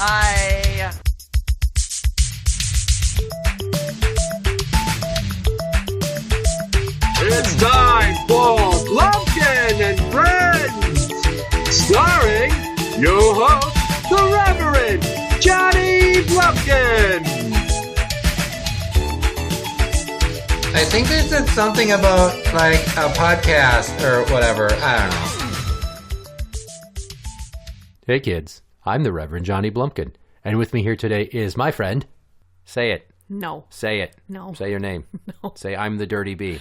Hi. It's time for Blumpkin&Friends, starring your host, the Reverend Johnny Blumpkin. I think they said something about, like, a podcast or whatever. I don't know. Hey kids, I'm the Reverend Johnny Blumpkin, and with me here today is my friend. Say it. No. Say it. No. Say your name. No. Say I'm the Dirty Bee.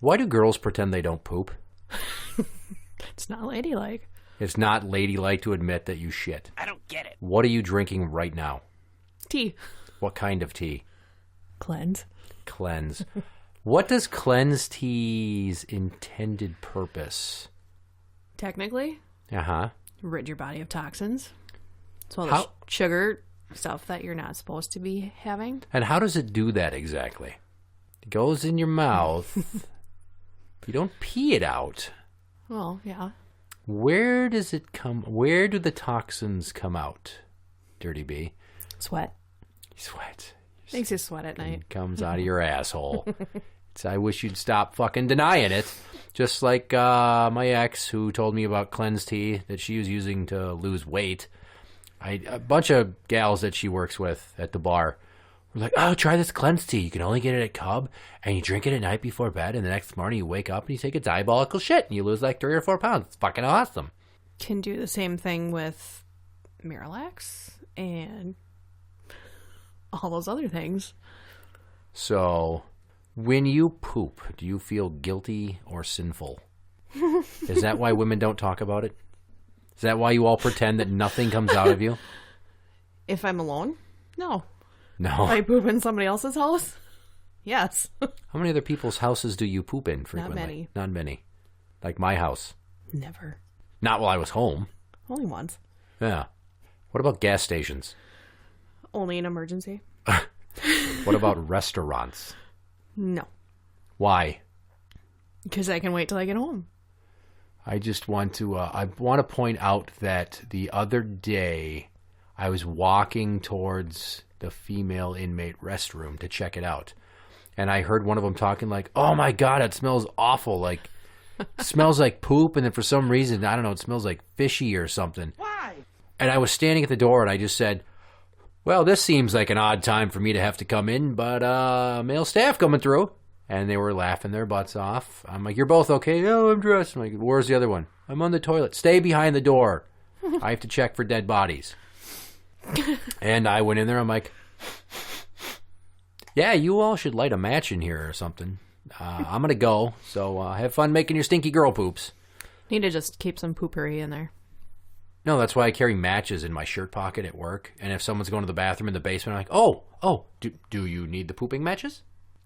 Why do girls pretend they don't poop? It's not ladylike. It's not ladylike to admit that you shit. I don't get it. What are you drinking right now? Tea. What kind of tea? Cleanse. Cleanse. What does cleanse tea's intended purpose? Technically, Uh-huh. rid your body of toxins. So the How- sugar stuff that you're not supposed to be having. And how does it do that exactly? It goes in your mouth. You don't pee it out. Well, yeah. Where does it come? Where do the toxins come out, Dirty Bee? Sweat. Sweat. Makes you sweat at night. It comes out of your asshole. I wish you'd stop fucking denying it. Just like my ex who told me about cleanse tea that she was using to lose weight. A bunch of gals that she works with at the bar were like, oh, try this cleanse tea. You can only get it at Cub, and you drink it at night before bed, and the next morning you wake up and you take a diabolical shit, and you lose like 3 or 4 pounds. It's fucking awesome. Can do the same thing with Miralax and all those other things. So, when you poop, do you feel guilty or sinful? Is that why women don't talk about it? Is that why you all pretend that nothing comes out of you? If I'm alone? No. No. I poop in somebody else's house? Yes. How many other people's houses do you poop in frequently? Not many. Not many. Like my house. Never. Not while I was home. Only once. Yeah. What about gas stations? Only an emergency. What about restaurants? No. Why? Because I can wait till I get home. I just want to point out that the other day I was walking towards the female inmate restroom to check it out. And I heard one of them talking like, oh my God, it smells awful. Like, it smells like poop. And then for some reason, I don't know, it smells like fishy or something. Why? And I was standing at the door and I just said, well, this seems like an odd time for me to have to come in, but male staff coming through. And they were laughing their butts off. I'm like, you're both okay? No, I'm dressed. I'm like, where's the other one? I'm on the toilet. Stay behind the door. I have to check for dead bodies. And I went in there. I'm like, yeah, you all should light a match in here or something. I'm going to go. So have fun making your stinky girl poops. Need to just keep some poopery in there. No, that's why I carry matches in my shirt pocket at work. And if someone's going to the bathroom in the basement, I'm like, oh, do you need the pooping matches?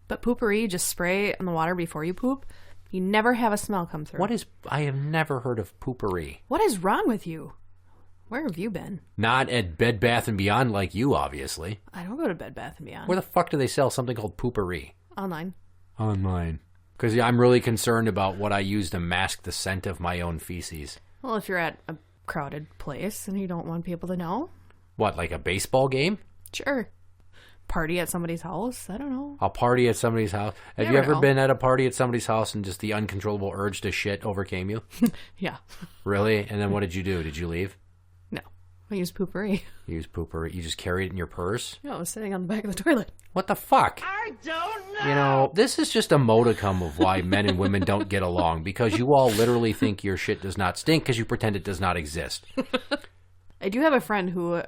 But poopery, just spray it in the water before you poop. You never have a smell come through. I have never heard of poopery. What is wrong with you? Where have you been? Not at Bed Bath & Beyond like you, obviously. I don't go to Bed Bath & Beyond. Where the fuck do they sell something called poopery? Online. Online. Because I'm really concerned about what I use to mask the scent of my own feces. Well, if you're at a crowded place and you don't want people to know. What, like a baseball game? Sure. Party at somebody's house? I don't know. I'll party at somebody's house. Have you ever been at a party at somebody's house and just the uncontrollable urge to shit overcame you? Yeah. Really? And then what did you do? Did you leave? No. I use poopery. You used poopery. You just carried it in your purse? No, I was sitting on the back of the toilet. What the fuck? I don't know. You know, this is just a modicum of why men and women don't get along, because you all literally think your shit does not stink because you pretend it does not exist. I do have a friend who,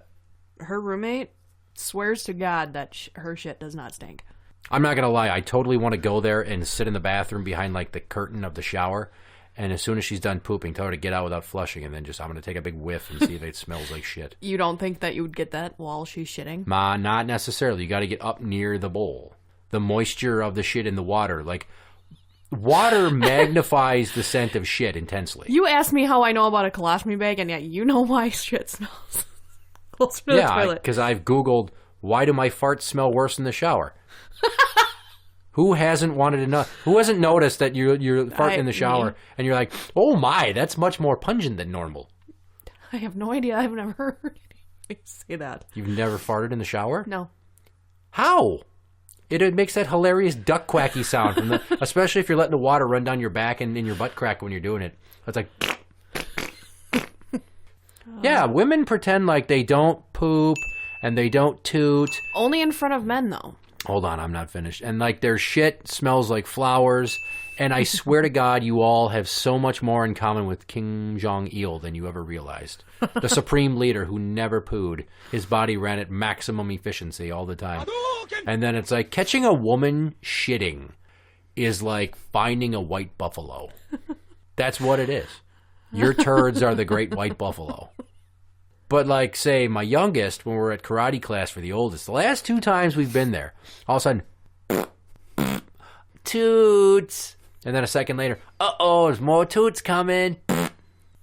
her roommate swears to God that her shit does not stink. I'm not going to lie. I totally want to go there and sit in the bathroom behind, like, the curtain of the shower. And as soon as she's done pooping, tell her to get out without flushing. And then I'm going to take a big whiff and see if it smells like shit. You don't think that you would get that while she's shitting? Ma, not necessarily. You got to get up near the bowl. The moisture of the shit in the water. Like, water magnifies the scent of shit intensely. You asked me how I know about a colostomy bag, and yet you know why shit smells closer to the toilet. Yeah, because I've Googled, why do my farts smell worse in the shower? Who hasn't wanted to know? Who hasn't noticed that you're farting in the shower and you're like, oh my, that's much more pungent than normal? I have no idea. I've never heard it. You say that. You've never farted in the shower? No. How? It makes that hilarious duck quacky sound, especially if you're letting the water run down your back and in your butt crack when you're doing it. It's like... Yeah, women pretend like they don't poop and they don't toot. Only in front of men, though. Hold on, I'm not finished. And like their shit smells like flowers. And I swear to God, you all have so much more in common with Kim Jong-il than you ever realized. The supreme leader who never pooed. His body ran at maximum efficiency all the time. And then it's like catching a woman shitting is like finding a white buffalo. That's what it is. Your turds are the great white buffalo. But like, say, my youngest, when we're at karate class for the oldest, the last 2 times we've been there, all of a sudden, toots. And then a second later, there's more toots coming.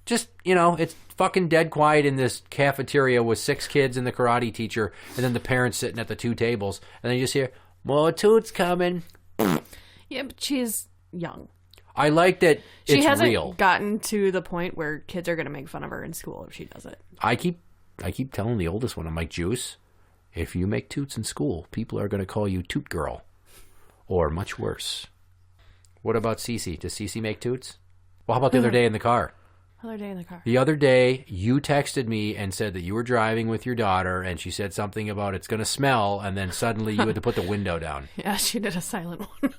Just, it's fucking dead quiet in this cafeteria with 6 kids and the karate teacher, and then the parents sitting at the 2 tables. And then you just hear, more toots coming. Yeah, but she's young. I like that it's real. She hasn't gotten to the point where kids are going to make fun of her in school if she does it. I keep telling the oldest one, I'm like, Juice, if you make toots in school, people are going to call you Toot Girl. Or much worse. What about Cece? Does Cece make toots? Well, how about the other day in the car? The other day, you texted me and said that you were driving with your daughter, and she said something about it's going to smell, and then suddenly you had to put the window down. Yeah, she did a silent one.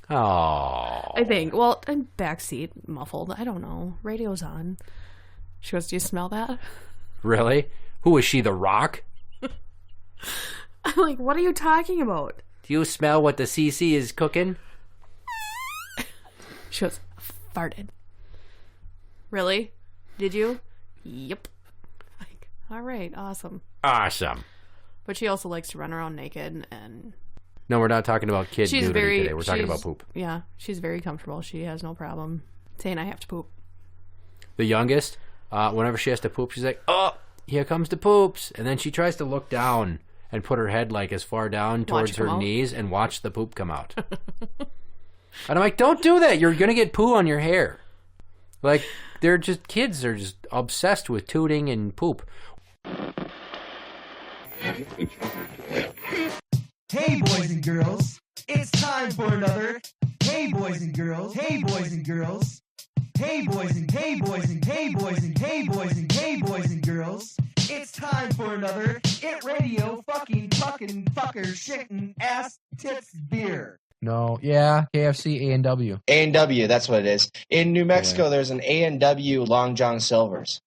Oh. I think. Well, I'm backseat muffled. I don't know. Radio's on. She goes, do you smell that? Really? Who is she, The Rock? I'm like, what are you talking about? Do you smell what the CC is cooking? She goes, farted. Really? Did you? Yep. Like, all right, awesome. Awesome. But she also likes to run around naked and... No, we're not talking about kid nudity today. We're talking about poop. Yeah, she's very comfortable. She has no problem saying I have to poop. The youngest, whenever she has to poop, she's like, oh, here comes the poops. And then she tries to look down and put her head like as far down towards her knees and watch the poop come out. And I'm like, don't do that. You're going to get poo on your hair. Like, kids are just obsessed with tooting and poop. Hey boys and girls, it's time for another Hey boys and girls, hey boys and girls, hey boys and hey boys and hey boys and hey boys and hey boys and girls, it's time for another ITRadio fucking fucker shitting ass tits beer. No, yeah, KFC A&W. A&W, that's what it is. In New Mexico, there's an A&W Long John Silver's.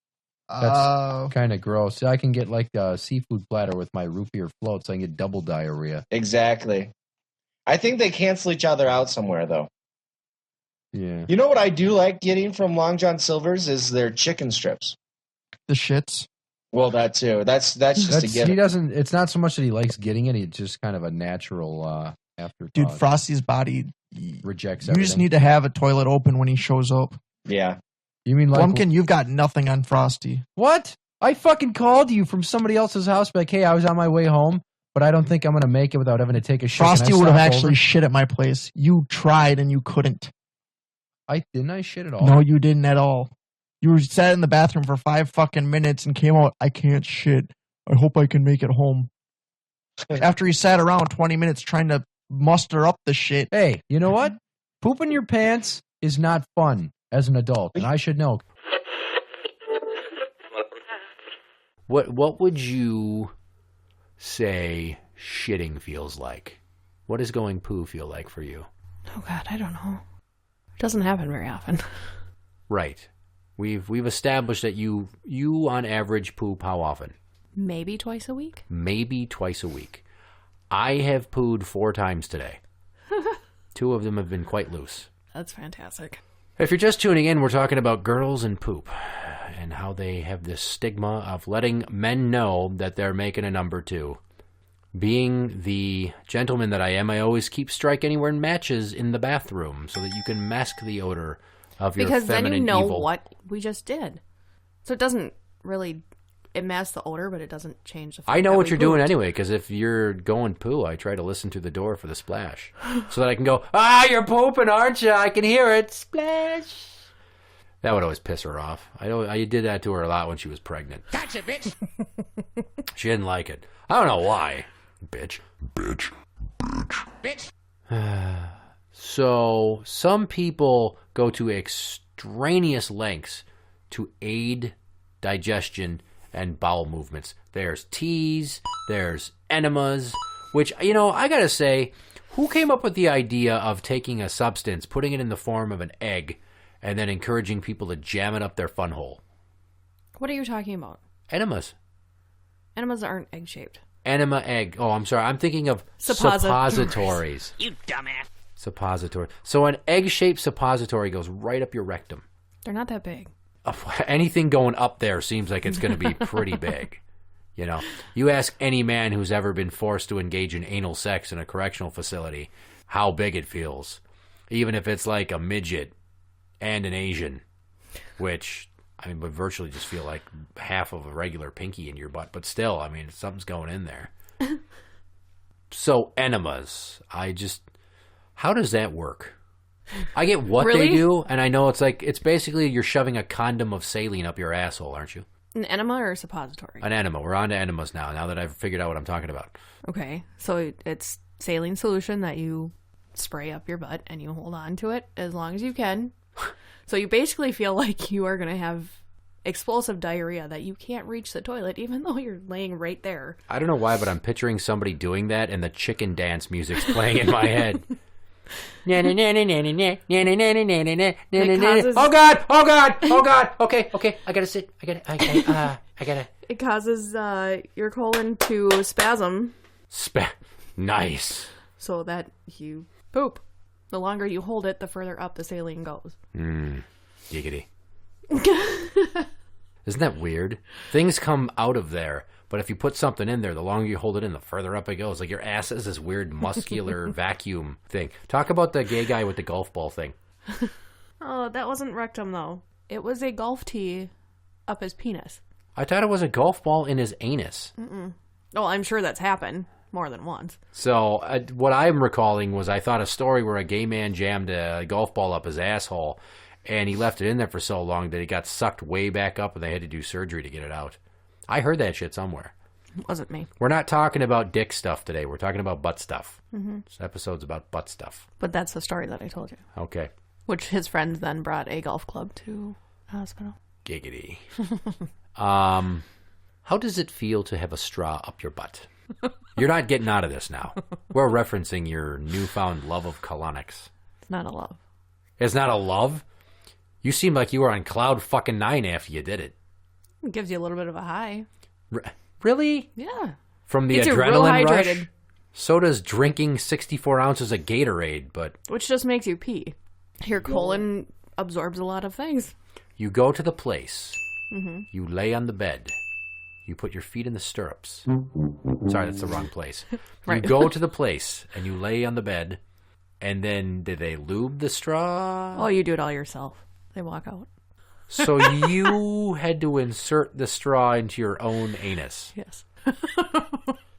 That's kind of gross. I can get like a seafood platter with my root beer float, so I can get double diarrhea. Exactly. I think they cancel each other out somewhere, though. Yeah. You know what I do like getting from Long John Silver's is their chicken strips. The shits. Well, that too. That's just a given. He doesn't. It's not so much that he likes getting it; it's just kind of a natural afterthought. Dude, Frosty's body rejects. You just need to have a toilet open when he shows up. Yeah. You mean like Blumpkin? You've got nothing on Frosty. What? I fucking called you from somebody else's house, like, hey, I was on my way home, but I don't think I'm gonna make it without having to take a shit. Frosty would have actually shit at my place. You tried and you couldn't. I shit at all. No, you didn't at all. You sat in the bathroom for 5 fucking minutes and came out, I can't shit. I hope I can make it home. After he sat around 20 minutes trying to muster up the shit. Hey, you know what? Pooping your pants is not fun as an adult, and I should know. What would you say shitting feels like? What does going poo feel like for you? Oh God, I don't know. It doesn't happen very often. Right. We've established that you on average poop how often? Maybe twice a week. Maybe twice a week. I have pooed 4 times today. 2 of them have been quite loose. That's fantastic. If you're just tuning in, we're talking about girls and poop and how they have this stigma of letting men know that they're making a number 2. Being the gentleman that I am, I always keep Strike Anywhere matches in the bathroom so that you can mask the odor of your feminine evil. Because then you know what we just did. So it doesn't really... It masks the odor, but it doesn't change the fact I know what we you're pooped. doing anyway, because if you're going poo, I try to listen through the door for the splash. So that I can go, you're pooping, aren't you? I can hear it. Splash. That would always piss her off. I did that to her a lot when she was pregnant. Gotcha, bitch. She didn't like it. I don't know why. Bitch. Bitch. So some people go to extraneous lengths to aid digestion and bowel movements. There's teas, there's enemas, which, you know, I gotta say, who came up with the idea of taking a substance, putting it in the form of an egg, and then encouraging people to jam it up their fun hole? What are you talking about? Enemas. Enemas aren't egg-shaped. Enema egg. Oh, I'm sorry. I'm thinking of Suppositories. You dumbass. Suppository. So an egg-shaped suppository goes right up your rectum. They're not that big. Anything going up there seems like it's going to be pretty big. You know, you ask any man who's ever been forced to engage in anal sex in a correctional facility how big it feels. Even if it's like a midget and an Asian, which, I mean, would virtually just feel like half of a regular pinky in your butt. But still, I mean, something's going in there. So, enemas. How does that work? I get what Really? they do, and I know it's basically you're shoving a condom of saline up your asshole, aren't you? An enema or a suppository? An enema. We're on to enemas now that I've figured out what I'm talking about. Okay, so it's saline solution that you spray up your butt and you hold on to it as long as you can. So you basically feel like you are going to have explosive diarrhea that you can't reach the toilet even though you're laying right there. I don't know why, but I'm picturing somebody doing that and the chicken dance music's playing in my head. Oh God. Okay. I gotta sit. I gotta. It causes your colon to spasm Nice. so that you poop. The longer you hold it, the further up the saline goes. Giggity. Isn't that weird? Things come out of there, but if you put something in there, the longer you hold it in, the further up it goes. Like your ass is this weird muscular vacuum thing. Talk about the gay guy with the golf ball thing. Oh, that wasn't rectum, though. It was a golf tee up his penis. I thought it was a golf ball in his anus. Well, I'm sure that's happened more than once. So what I'm recalling was I thought a story where a gay man jammed a golf ball up his asshole, and he left it in there for so long that it got sucked way back up and they had to do surgery to get it out. I heard that shit somewhere. It wasn't me. We're not talking about dick stuff today. We're talking about butt stuff. This episode's about butt stuff. But that's the story that I told you. Okay. Which his friends then brought a golf club to the hospital. Giggity. How does it feel to have a straw up your butt? You're not getting out of this now. We're referencing your newfound love of colonics. It's not a love. It's not a love? You seem like you were on cloud fucking 9 after you did it. It gives you a little bit of a high. Really? Yeah. From the Gets you real adrenaline rush? hydrated. So does drinking 64 ounces of Gatorade, but Which just makes you pee. Your colon absorbs a lot of things. you go to the place. You lay on the bed. You put your feet in the stirrups. Sorry, that's the wrong place. Right. You go to the place and you lay on the bed, and then did they lube the straw? Oh, you do it all yourself. They walk out. So you had to insert the straw into your own anus. Yes.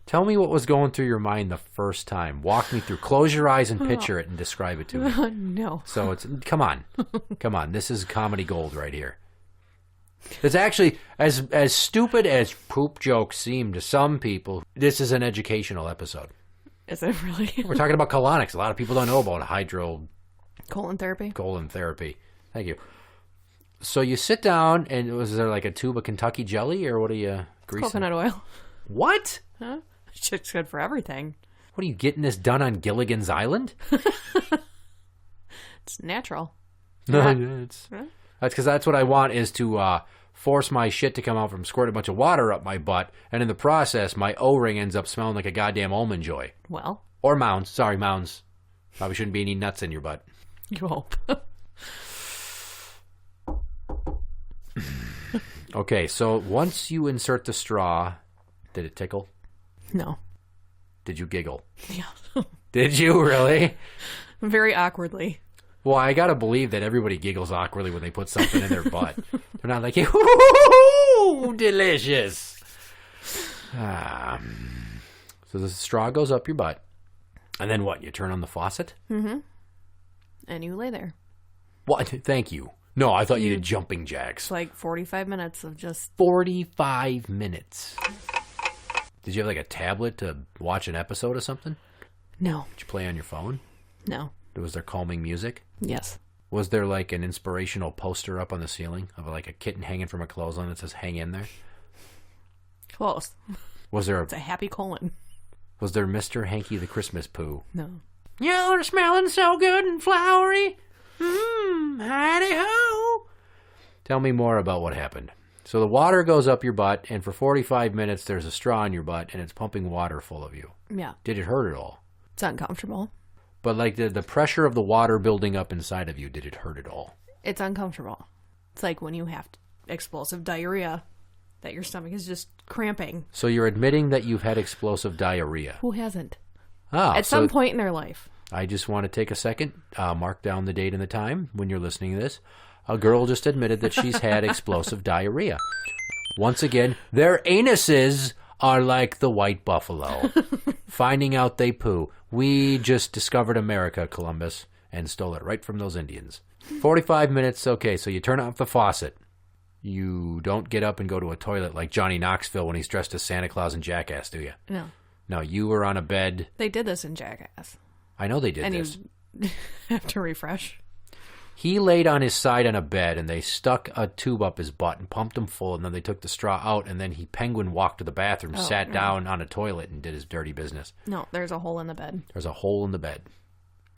Tell me what was going through your mind the first time. Walk me through. Close your eyes and picture it and describe it to me. No. So come on. This is comedy gold right here. It's actually, as stupid as poop jokes seem to some people, this is an educational episode. Is it really? We're talking about colonics. A lot of people don't know about Colon therapy? colon therapy. Thank you. So you sit down, and was there like a tube of Kentucky jelly, or what are you greasing? Coconut oil. What? Huh? Shit's good for everything. What are you getting this done on Gilligan's Island? It's natural. No, Huh? that's because that's what I want is to force my shit to come out from squirt a bunch of water up my butt, and in the process, my O-ring ends up smelling like a goddamn almond joy. Well, Or mounds. Sorry, mounds. Probably shouldn't be any nuts in your butt. you hope. Okay, so once you insert the straw, did it tickle? No. Did you giggle? Yeah. Did you really? Very awkwardly. Well, I gotta believe that everybody giggles awkwardly when they put something in their butt. They're not like, ooh, delicious. So the straw goes up your butt. And then what? You turn on the faucet? And you lay there. What? Thank you. No, I thought you did jumping jacks. It's like 45 minutes of just... 45 minutes. Did you have like a tablet to watch an episode of something? No. Did you play on your phone? No. Was there calming music? Yes. Was there like an inspirational poster up on the ceiling of like a kitten hanging from a clothesline that says "Hang in there"? Close. Was there It's a happy colon. Was there Mr. Hanky the Christmas Pooh? No. You're smelling so good and flowery. Howdy ho. Tell me more about what happened. So the water goes up your butt, and for 45 minutes there's a straw in your butt, and it's pumping water full of you. Yeah. Did it hurt at all? It's uncomfortable. But like the pressure of the water building up inside of you, did it hurt at all? It's uncomfortable. It's like when you have explosive diarrhea, that your stomach is just cramping. So you're admitting that you've had explosive diarrhea? Who hasn't? At some point in their life. I just want to take a second, mark down the date and the time when you're listening to this. A girl just admitted that she's had explosive diarrhea. Once again, their anuses are like the white buffalo. Finding out they poo. We just discovered America, Columbus, and stole it right from those Indians. 45 minutes, okay, so you turn off the faucet. You don't get up and go to a toilet like Johnny Knoxville when he's dressed as Santa Claus and Jackass, do you? No. No, you were on a bed. They did this in Jackass. I know they did this. You have to refresh. He laid on his side on a bed, and they stuck a tube up his butt and pumped him full, and then they took the straw out, and then he penguin walked to the bathroom, sat down on a toilet, and did his dirty business. No, there's a hole in the bed. There's a hole in the bed.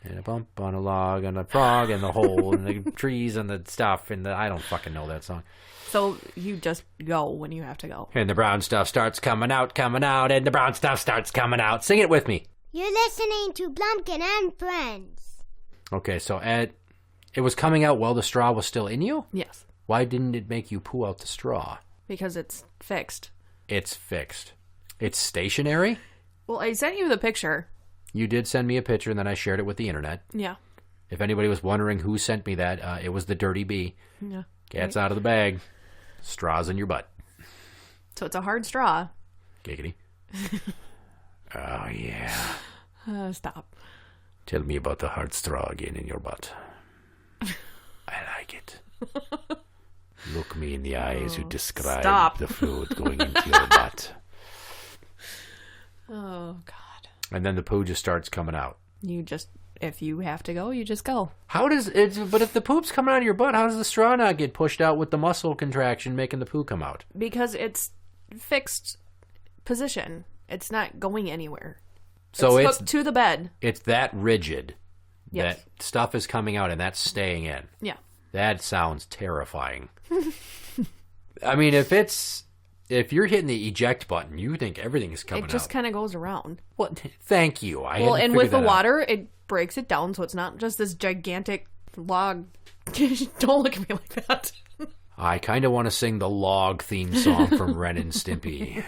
And a bump on a log, and a frog, and the hole, and the trees, and the stuff, and I don't fucking know that song. So you just go when you have to go. And the brown stuff starts coming out, and the brown stuff starts coming out. Sing it with me. You're listening to Blumpkin&Friends. Okay, so it was coming out while the straw was still in you? Yes. Why didn't it make you poo out the straw? Because it's fixed. It's fixed. It's stationary? Well, I sent you the picture. You did send me a picture, and then I shared it with the internet. Yeah. If anybody was wondering who sent me that, it was the Dirty Bee. Yeah. Cat's out of the bag. Straw's in your butt. So it's a hard straw. Giggity. Oh, yeah. Stop. Tell me about the hard straw again in your butt. I like it. Look me in the eyes you describe the fluid going into your butt. Oh, God. And then the poo just starts coming out. If you have to go, you just go. But if the poop's coming out of your butt, how does the straw not get pushed out with the muscle contraction making the poo come out? Because it's fixed position. It's not going anywhere. So it's hooked to the bed. It's that rigid. Yes. That stuff is coming out and that's staying in. Yeah. That sounds terrifying. I mean, if you're hitting the eject button, you think everything's coming out. It just kind of goes around. What? Thank you. And with the water, it breaks it down, so it's not just this gigantic log. Don't look at me like that. I kind of want to sing the log theme song from Ren and Stimpy.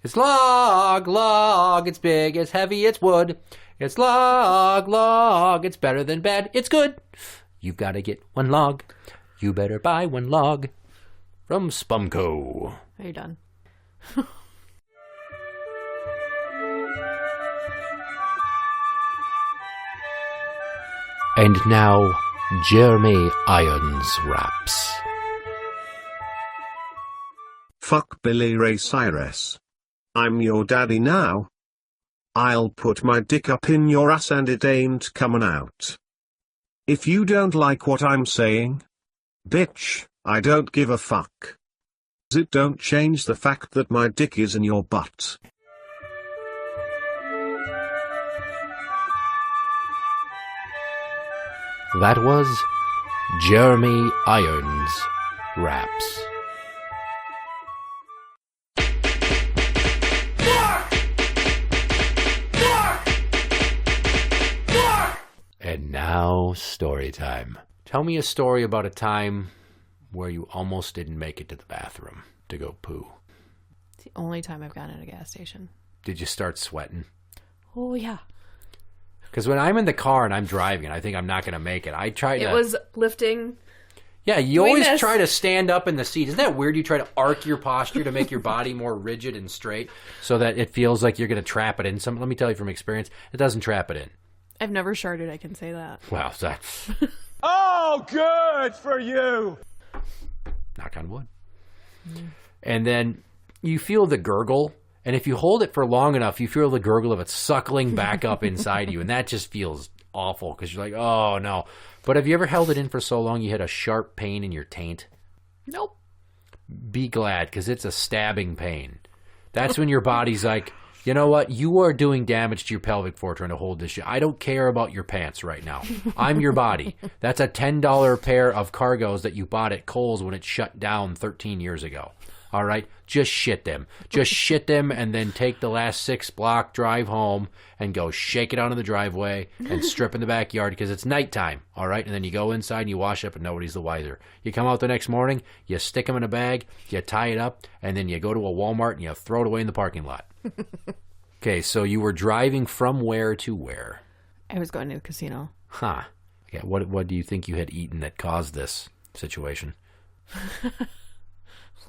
It's log, log, it's big, it's heavy, it's wood. It's log, log, it's better than bad, it's good. You've got to get one log. You better buy one log. From Spumco. Are you done? And now, Jeremy Irons raps. Fuck Billy Ray Cyrus. I'm your daddy now. I'll put my dick up in your ass and it ain't coming out. If you don't like what I'm saying, bitch, I don't give a fuck. It don't change the fact that my dick is in your butt. That was Jeremy Irons raps. And now, story time. Tell me a story about a time where you almost didn't make it to the bathroom to go poo. It's the only time I've gone at a gas station. Did you start sweating? Oh, yeah. Because when I'm in the car and I'm driving and I think I'm not going to make it, I try to... It was lifting... Yeah, you always try to stand up in the seat. Isn't that weird? You try to arc your posture to make your body more rigid and straight so that it feels like you're going to trap it in. Let me tell you from experience, it doesn't trap it in. I've never sharted, I can say that. Wow, that's... Oh, good for you. Knock on wood. And then you feel the gurgle. And if you hold it for long enough, you feel the gurgle of it suckling back up inside you. And that just feels awful because you're like, oh, no. But have you ever held it in for so long you had a sharp pain in your taint? Nope. Be glad, because it's a stabbing pain. That's when your body's like, you know what? You are doing damage to your pelvic floor trying to hold this shit. I don't care about your pants right now. I'm your body. That's a $10 pair of cargos that you bought at Kohl's when it shut down 13 years ago. All right? Just shit them. Just shit them and then take the last 6-block drive home and go shake it out of the driveway and strip in the backyard because it's nighttime. All right? And then you go inside and you wash up and nobody's the wiser. You come out the next morning, you stick them in a bag, you tie it up, and then you go to a Walmart and you throw it away in the parking lot. Okay, so you were driving from where to where? I was going to the casino. Huh. Yeah, what do you think you had eaten that caused this situation?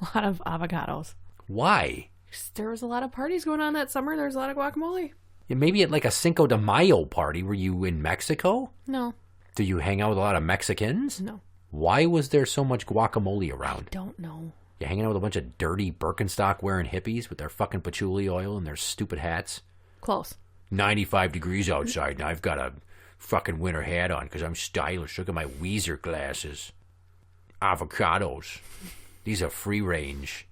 A lot of avocados. Why? There was a lot of parties going on that summer. There was a lot of guacamole. Yeah, maybe at like a Cinco de Mayo party. Were you in Mexico? No. Do you hang out with a lot of Mexicans? No. Why was there so much guacamole around? I don't know. You hanging out with a bunch of dirty Birkenstock wearing hippies with their fucking patchouli oil and their stupid hats? Close. 95 degrees outside and I've got a fucking winter hat on because I'm stylish. Look at my Weezer glasses. Avocados. These are free range.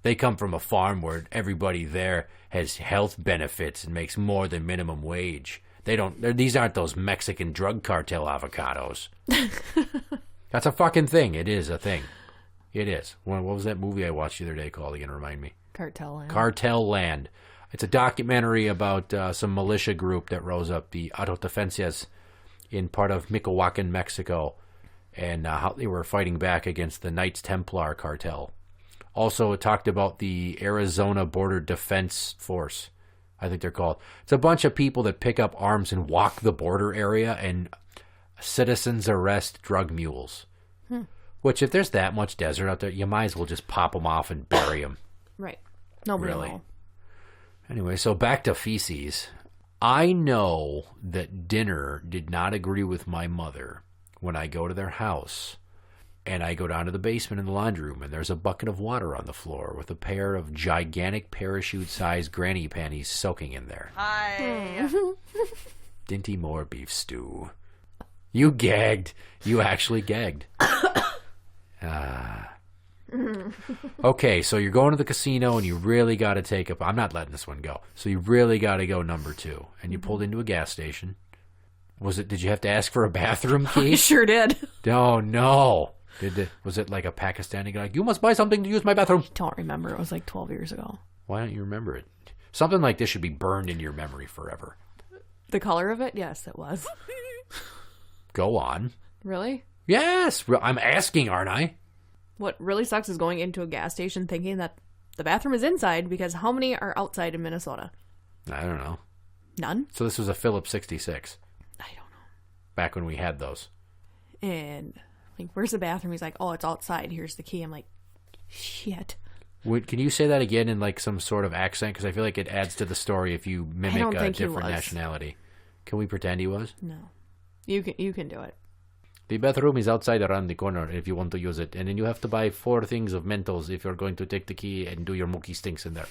They come from a farm where everybody there has health benefits and makes more than minimum wage. These aren't those Mexican drug cartel avocados. That's a fucking thing. It is a thing. It is. What was that movie I watched the other day called again? Remind me. Cartel Land. Cartel Land. It's a documentary about some militia group that rose up, the Autodefensas, in part of Michoacan, Mexico, and how they were fighting back against the Knights Templar cartel. Also, it talked about the Arizona Border Defense Force, I think they're called. It's a bunch of people that pick up arms and walk the border area and citizens arrest drug mules. Which, if there's that much desert out there, you might as well just pop them off and bury them. Right. Nobody Really. will. Anyway, so back to feces. I know that dinner did not agree with my mother when I go to their house and I go down to the basement in the laundry room and there's a bucket of water on the floor with a pair of gigantic parachute-sized granny panties soaking in there. Hi. Dinty Moore beef stew. You gagged. You actually gagged. Okay, so you're going to the casino and you really got to take up. I'm not letting this one go. So you really got to go number 2. And you pulled into a gas station. Did you have to ask for a bathroom key? I sure did. Oh, no. Was it like a Pakistani guy? You must buy something to use my bathroom. I don't remember. It was like 12 years ago. Why don't you remember it? Something like this should be burned into your memory forever. The color of it? Yes, it was. Go on. Really? Yes. I'm asking, aren't I? What really sucks is going into a gas station thinking that the bathroom is inside because how many are outside in Minnesota? I don't know. None? So this was a Phillips 66. I don't know. Back when we had those. And, like, where's the bathroom? He's like, oh, it's outside. Here's the key. I'm like, shit. Can you say that again in, like, some sort of accent? Because I feel like it adds to the story if you mimic a different nationality. Can we pretend he was? No. You can do it. The bathroom is outside around the corner if you want to use it. And then you have to buy 4 things of Mentos if you're going to take the key and do your mookie stinks in there.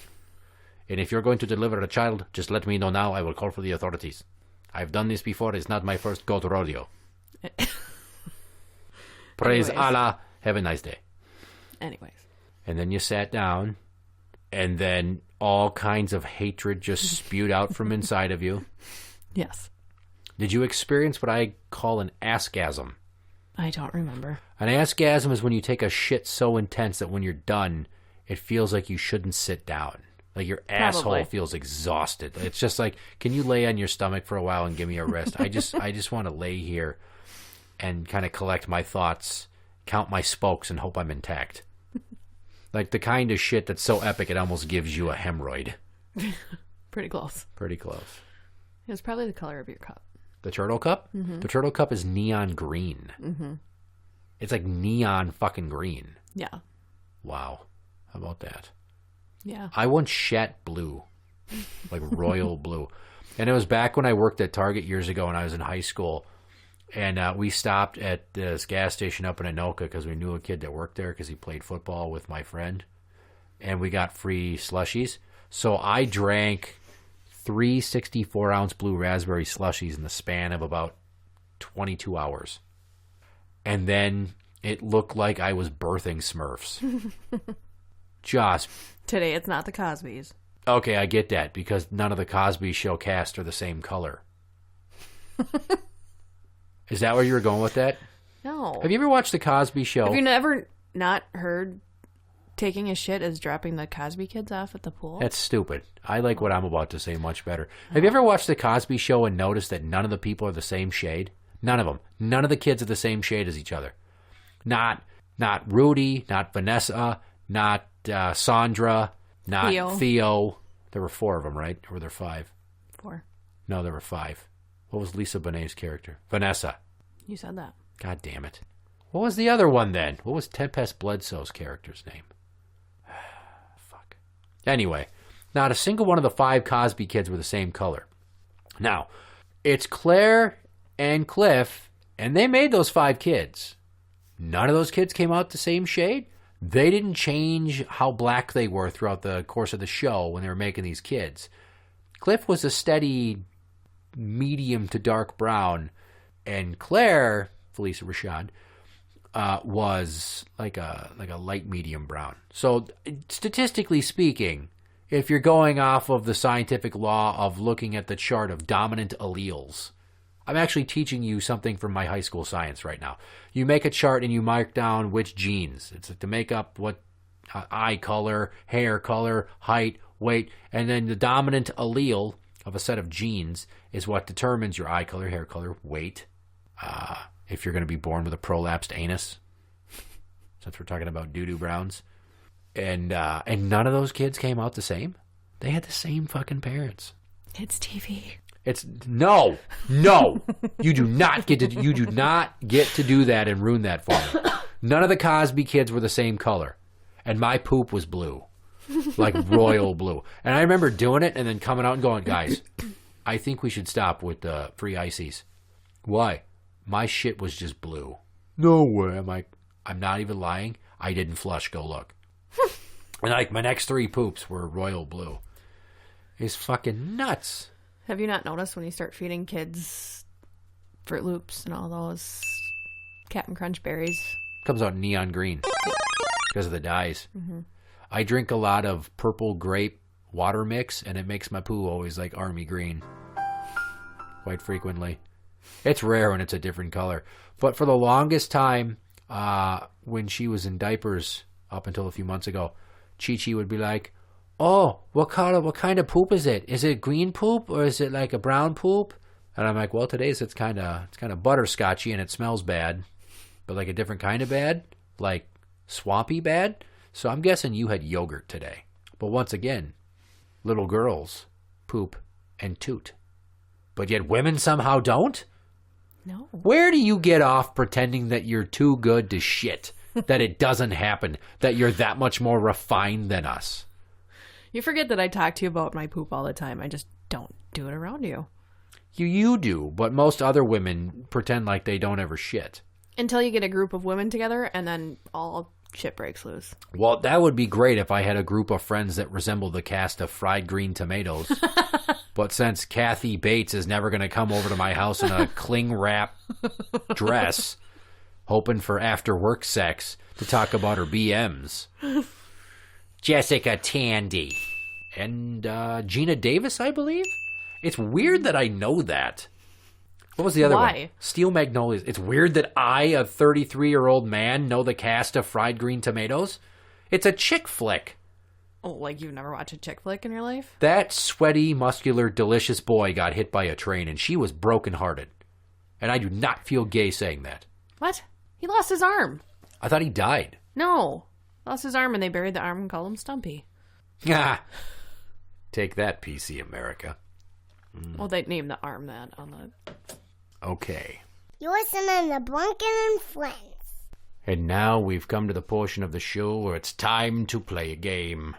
And if you're going to deliver a child, just let me know now. I will call for the authorities. I've done this before. It's not my first go to rodeo. Praise Allah. Have a nice day. Anyways. And then you sat down, and then all kinds of hatred just spewed out from inside of you. Yes. Did you experience what I call an askasm? I don't remember. An askasm is when you take a shit so intense that when you're done, it feels like you shouldn't sit down. Like your asshole feels exhausted. It's just like, can you lay on your stomach for a while and give me a rest? I just want to lay here and kind of collect my thoughts, count my spokes, and hope I'm intact. Like the kind of shit that's so epic it almost gives you a hemorrhoid. Pretty close. Pretty close. It was probably the color of your cup. The turtle cup? Mm-hmm. The turtle cup is neon green. Mm-hmm. It's like neon fucking green. Yeah. Wow. How about that? Yeah. I once shat blue. Like royal blue. And it was back when I worked at Target years ago when I was in high school. And we stopped at this gas station up in Anoka because we knew a kid that worked there because he played football with my friend. And we got free slushies. So I drank 3 64-ounce blue raspberry slushies in the span of about 22 hours. And then it looked like I was birthing Smurfs. Just. Today it's not the Cosbys. Okay, I get that because none of the Cosby Show cast are the same color. Is that where you were going with that? No. Have you ever watched the Cosby Show? Have you never not heard taking a shit is dropping the Cosby kids off at the pool? That's stupid. I like what I'm about to say much better. Have you ever watched the Cosby Show and noticed that none of the people are the same shade? None of them. None of the kids are the same shade as each other. Not Rudy, not Vanessa, not Sandra, not Theo. There were 4 of them, right? Or were there 5? 4. No, there were 5. What was Lisa Bonet's character? Vanessa. You said that. God damn it. What was the other one then? What was Tempest Bledsoe's character's name? Fuck. Anyway, not a single one of the 5 Cosby kids were the same color. Now, it's Claire and Cliff, and they made those 5 kids. None of those kids came out the same shade. They didn't change how black they were throughout the course of the show when they were making these kids. Cliff was a steady medium to dark brown, and Claire, Felicia Rashad, was like a light medium brown. So statistically speaking, if you're going off of the scientific law of looking at the chart of dominant alleles, I'm actually teaching you something from my high school science right now. You make a chart and you mark down which genes. It's to make up what eye color, hair color, height, weight, and then the dominant allele of a set of genes is what determines your eye color, hair color, weight. If you're going to be born with a prolapsed anus, since we're talking about doo-doo browns. And none of those kids came out the same. They had the same fucking parents. It's TV. It's no. You do not get to do that and ruin that for me. None of the Cosby kids were the same color, and my poop was blue, like royal blue. And I remember doing it and then coming out and going, guys, I think we should stop with the free ices. Why? My shit was just blue. No way. I'm like, I'm not even lying. I didn't flush. Go look. And like my next 3 poops were royal blue. It's fucking nuts. Have you not noticed when you start feeding kids Fruit Loops and all those Captain Crunch berries? Comes out neon green because of the dyes. Mm-hmm. I drink a lot of purple grape water mix, and it makes my poo always like army green. Quite frequently. It's rare when it's a different color. But for the longest time, when she was in diapers up until a few months ago, Chi-Chi would be like, oh, what kind of poop is it? Is it green poop or is it like a brown poop? And I'm like, well, today's it's kind of butterscotchy and it smells bad, but like a different kind of bad, like swampy bad. So I'm guessing you had yogurt today. But once again, little girls poop and toot, but yet women somehow don't? No. Where do you get off pretending that you're too good to shit, that it doesn't happen, that you're that much more refined than us? You forget that I talk to you about my poop all the time. I just don't do it around you. You do, but most other women pretend like they don't ever shit. Until you get a group of women together, and then all shit breaks loose. Well, that would be great if I had a group of friends that resembled the cast of Fried Green Tomatoes. But since Kathy Bates is never going to come over to my house in a cling wrap dress, hoping for after-work sex to talk about her BMs... Jessica Tandy. And Gina Davis, I believe? It's weird that I know that. What was the other one? Steel Magnolias. It's weird that I, a 33-year-old man, know the cast of Fried Green Tomatoes. It's a chick flick. Oh, like you've never watched a chick flick in your life? That sweaty, muscular, delicious boy got hit by a train, and she was brokenhearted. And I do not feel gay saying that. What? He lost his arm. I thought he died. No. Lost his arm and they buried the arm and called him Stumpy. Ah. Take that, PC America. Well, they named the arm that on the... Okay. You're listening to Blumpkin&Friends. And now we've come to the portion of the show where it's time to play a game.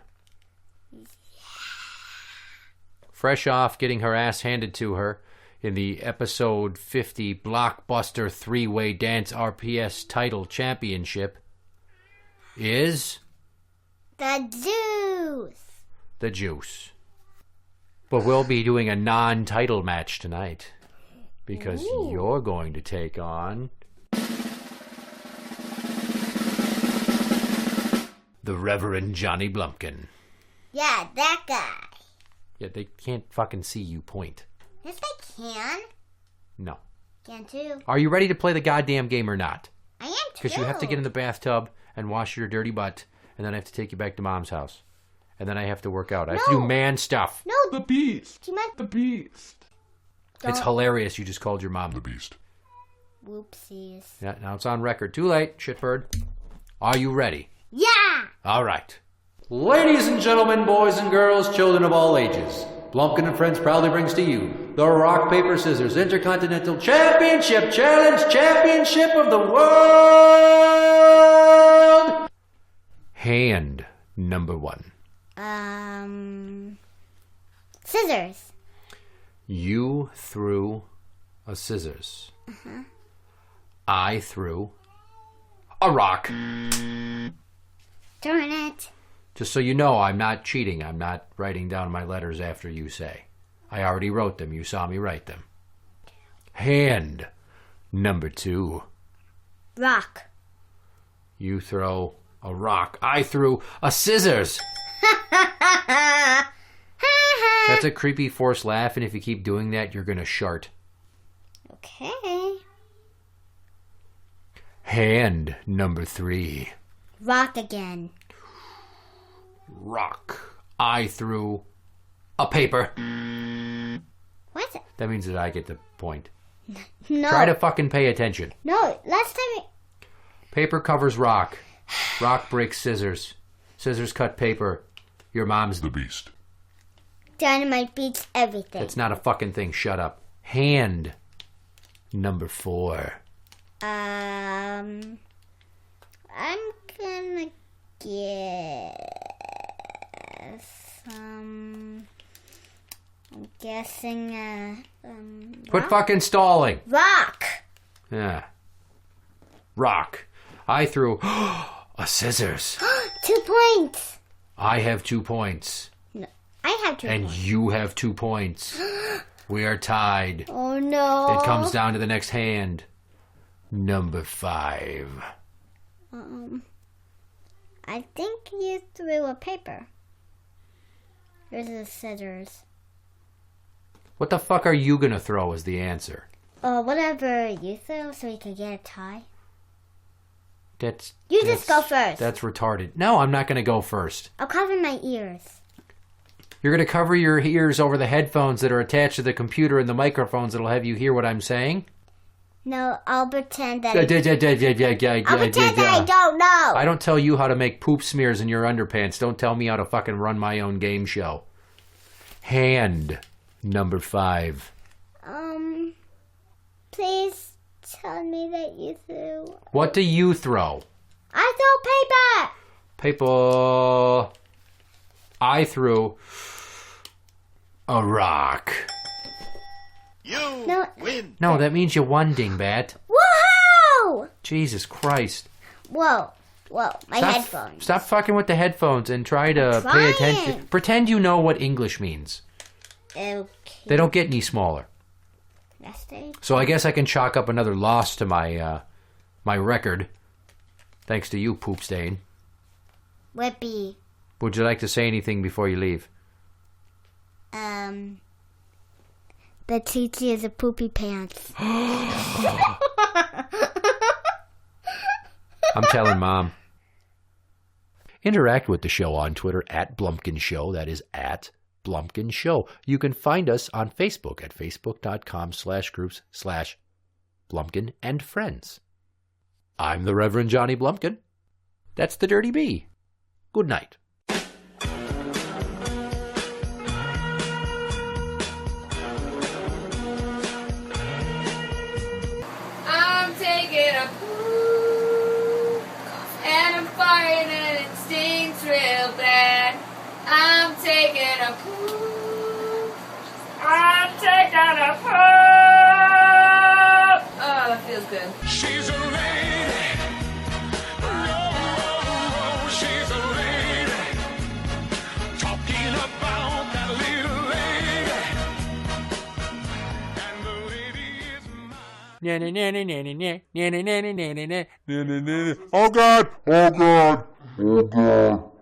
Fresh off getting her ass handed to her in the episode 50 blockbuster three-way dance RPS title championship is... The juice. The Juice. But we'll be doing a non-title match tonight because you're going to take on... the Reverend Johnny Blumpkin. Yeah, that guy. Yeah, they can't fucking see you point. Yes, they can. No. Can too. Are you ready to play the goddamn game or not? I am too. Because you have to get in the bathtub and wash your dirty butt, and then I have to take you back to Mom's house. And then I have to work out. I have to do man stuff. No. The Beast. You meant The Beast. It's hilarious you just called your mom the Beast. Whoopsies. Yeah, now it's on record. Too late, shitbird. Are you ready? Yeah. All right. Ladies and gentlemen, boys and girls, children of all ages, Blumpkin and Friends proudly brings to you the Rock, Paper, Scissors Intercontinental Championship Challenge Championship of the World! Hand number 1. Scissors. You threw a scissors. I threw a rock. Darn it. Just so you know, I'm not cheating. I'm not writing down my letters after you say. I already wrote them. You saw me write them. Hand number 2. Rock. You throw a rock. I threw a scissors. That's a creepy forced laugh, and if you keep doing that, you're going to shart. Okay. Hand number 3. Rock again. Rock. I threw a paper. What? That means that I get the point. No. Try to fucking pay attention. No, last time... Paper covers rock. Rock breaks scissors. Scissors cut paper. Your mom's the Beast. Dynamite beats everything. That's not a fucking thing. Shut up. Hand number 4. I'm gonna guess. I'm guessing. Quit fucking stalling. Rock. Yeah. Rock. I threw a scissors. 2 points. I have 2 points. No, I have 2 And points. you have 2 points. We are tied. Oh no. It comes down to the next hand. Number 5. I think you threw a paper. Here's the scissors. What the fuck are you gonna throw as the answer? Whatever you throw, so we can get a tie. You just go first. That's retarded. No, I'm not gonna go first. I'll cover my ears. You're gonna cover your ears over the headphones that are attached to the computer and the microphones that'll have you hear what I'm saying? No, I'll pretend that. I'll pretend that I don't know. I don't tell you how to make poop smears in your underpants. Don't tell me how to fucking run my own game show. Hand number 5. Please tell me that you threw. What do you throw? I throw paper. Paper. I threw a rock. You win. No, that means you won, dingbat. Whoa! Jesus Christ. Whoa, my headphones. Stop fucking with the headphones and try to pay attention. Pretend you know what English means. Okay. They don't get any smaller. Yes, they. So I guess I can chalk up another loss to my my record. Thanks to you, Poop Stain. Whippy. Would you like to say anything before you leave? The Chi-Chi is a poopy pants. I'm telling Mom. Interact with the show on Twitter at Blumpkin Show. That is at Blumpkin Show. You can find us on Facebook at facebook.com/groups/Blumpkin and Friends. I'm the Reverend Johnny Blumpkin. That's the Dirty B. Good night. I'm taking a poop, and I'm farting and it stinks real bad. I'm taking a poop. I'm taking a poop. Oh God! Oh God! Oh God!